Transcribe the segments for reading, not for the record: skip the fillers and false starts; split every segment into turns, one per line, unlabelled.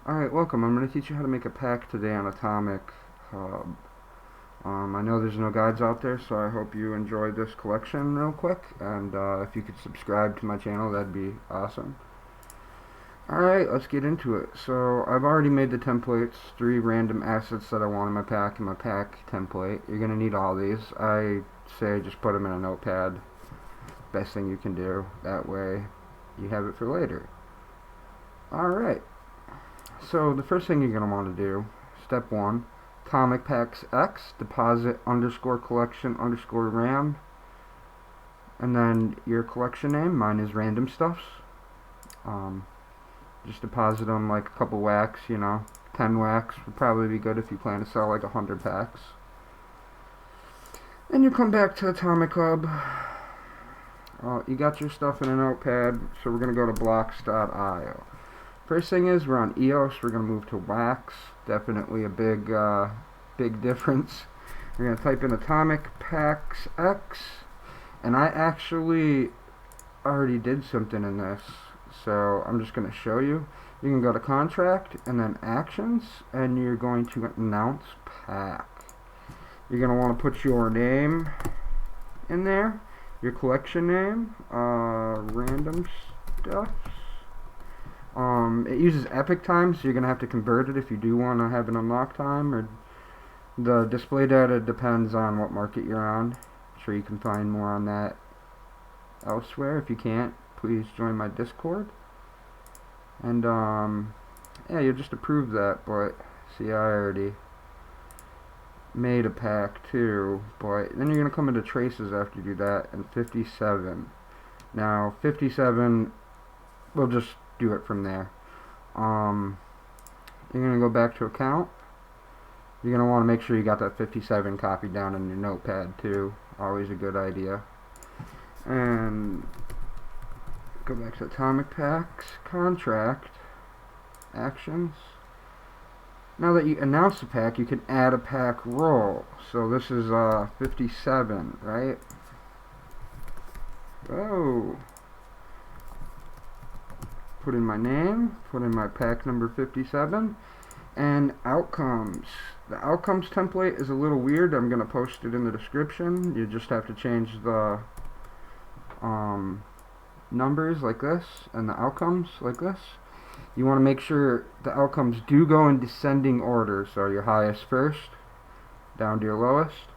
Alright, welcome. I'm going to teach you how to make a pack today on Atomic Hub. I know there's no guides out there, so I hope you enjoyed this collection real quick. And if you could subscribe to my channel, that'd be awesome. Alright, let's get into it. So I've already made the templates, 3 random assets that I want in my pack template. You're going to need all these. I say just put them in a notepad. Best thing you can do. That way you have it for later. Alright. So the first thing you're going to want to do, step 1, atomicpacksx, deposit underscore collection underscore RAM, and then your collection name. Mine is randomstuffs. Just deposit them like a couple wax, 10 wax would probably be good if you plan to sell like 100 packs. Then you come back to Atomic Hub. You got your stuff in a notepad, so we're going to go to blocks.io. First thing is, we're on EOS, we're going to move to wax. Definitely a big difference. We're going to type in atomicpacksx, and I actually already did something in this, so I'm just going to show you. You can go to contract, and then actions, and you're going to announce pack. You're going to want to put your name in there, your collection name, randomstuffs. It uses epic time, so you're going to have to convert it if you do want to have an unlock time. Or the display data depends on what market you're on. I'm sure you can find more on that elsewhere. If you can't, please join my Discord. And yeah, you'll just approve that. But see, I already made a pack too. But then you're going to come into traces after you do that, and 57. Now 57, we'll just do it from there. You're going to go back to account. You're going to want to make sure you got that 57 copied down in your notepad too. Always a good idea. And go back to Atomic Packs, contract, actions. Now that you announce the pack, you can add a pack roll. So this is 57, right? Oh. Put in my name, put in my pack number 57, and outcomes. The outcomes template is a little weird. I'm going to post it in the description. You just have to change the numbers like this and the outcomes like this. You want to make sure the outcomes do go in descending order, so your highest first, down to your lowest.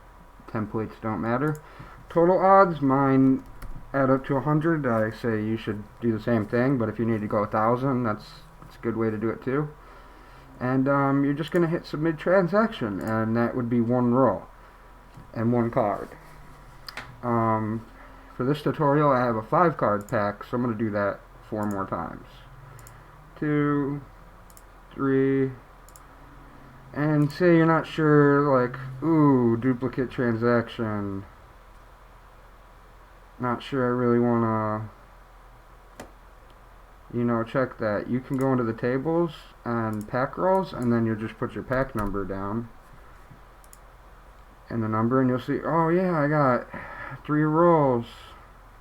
Templates don't matter. Total odds, mine add up to 100. I say you should do the same thing, but if you need to go 1,000, that's a good way to do it too. And you're just going to hit submit transaction, and that would be 1 roll and 1 card. For this tutorial, I have a 5 card pack, so I'm going to do that 4 more times. 2, 3, and say you're not sure, like, ooh, duplicate transaction. Not sure I really want to, check that. You can go into the tables and pack rolls, and then you'll just put your pack number down and the number, and you'll see, oh yeah, I got 3 rolls.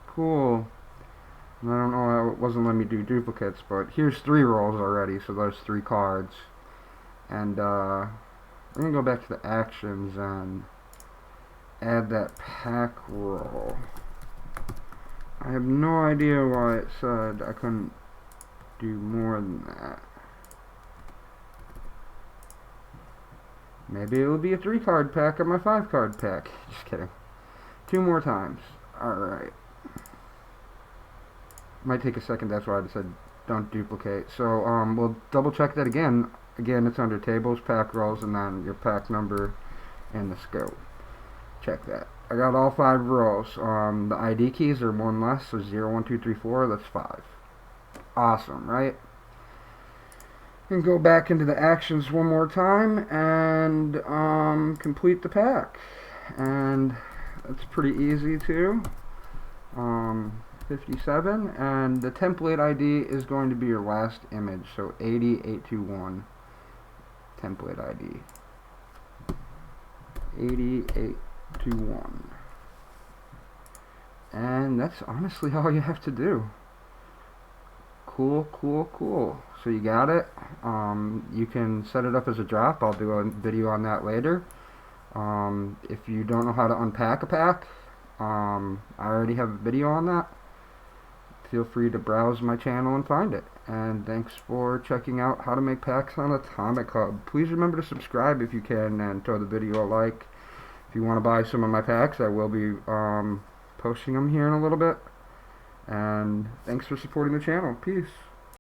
Cool. And I don't know, it wasn't letting me do duplicates, but here's 3 rolls already, so there's 3 cards. And we're going to go back to the actions and add that pack roll. I have no idea why it said I couldn't do more than that. Maybe it'll be a 3 card pack on my 5 card pack. Just kidding. 2 more times. Alright. Might take a second, that's why I said don't duplicate. So we'll double check that again. Again, it's under tables, pack rolls, and then your pack number and the scope. Check that. I got all 5 rows. The ID keys are 1 less, so 0, 1, 2, 3, 4, that's 5. Awesome, right? And go back into the actions 1 more time and complete the pack. And that's pretty easy too. 57, and the template ID is going to be your last image, so 80821 template ID. 8821. And that's honestly all you have to do. Cool. so you got it. You can set it up as a drop. I'll do a video on that later. If you don't know how to unpack a pack, I already have a video on that. Feel free to browse my channel and find it. And thanks for checking out how to make packs on Atomic Hub. Please remember to subscribe if you can, and throw the video a like. If you want to buy some of my packs, I will be posting them here in a little bit. And thanks for supporting the channel. Peace.